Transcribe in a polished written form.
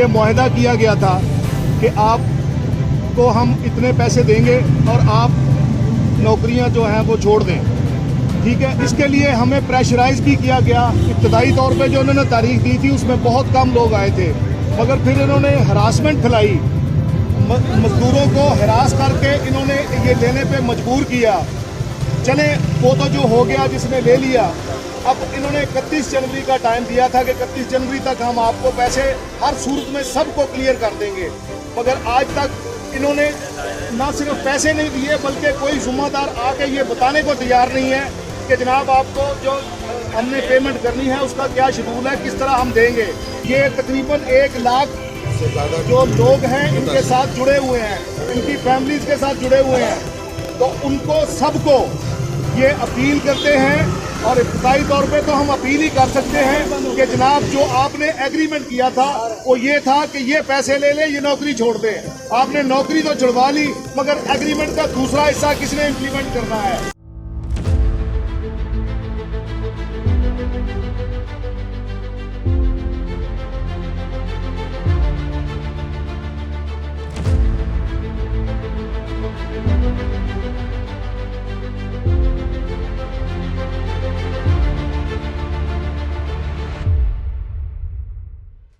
ये मुआहदा किया गया था कि आपको हम इतने पैसे देंगे और आप नौकरियां जो हैं वो छोड़ दें, ठीक है। इसके लिए हमें प्रेशराइज भी किया गया। इब्तदाई तौर पे जो उन्होंने तारीख दी थी उसमें बहुत कम लोग आए थे, मगर फिर इन्होंने हरासमेंट फैलाई, मजदूरों को हरास करके इन्होंने ये लेने पे मजबूर किया। चले वो तो जो हो गया, जिसने ले लिया। अब इन्होंने 31 जनवरी का टाइम दिया था कि 31 जनवरी तक हम आपको पैसे हर सूरत में सबको क्लियर कर देंगे, मगर आज तक इन्होंने ना सिर्फ पैसे नहीं दिए बल्कि कोई जिम्मेदार आके ये बताने को तैयार नहीं है कि जनाब आपको जो हमने पेमेंट करनी है उसका क्या शेड्यूल है, किस तरह हम देंगे। ये तकरीबन 1 लाख से ज़्यादा जो लोग हैं इनके साथ जुड़े हुए हैं, इनकी फैमिलीज के साथ जुड़े हुए हैं, तो उनको सबको ये अपील करते हैं। और इब्तदाई तौर पे तो हम अपील ही कर सकते हैं कि जनाब जो आपने एग्रीमेंट किया था वो ये था कि ये पैसे ले ले, ये नौकरी छोड़ दे। आपने नौकरी तो छुड़वा ली, मगर एग्रीमेंट का दूसरा हिस्सा किसने इम्प्लीमेंट करना है।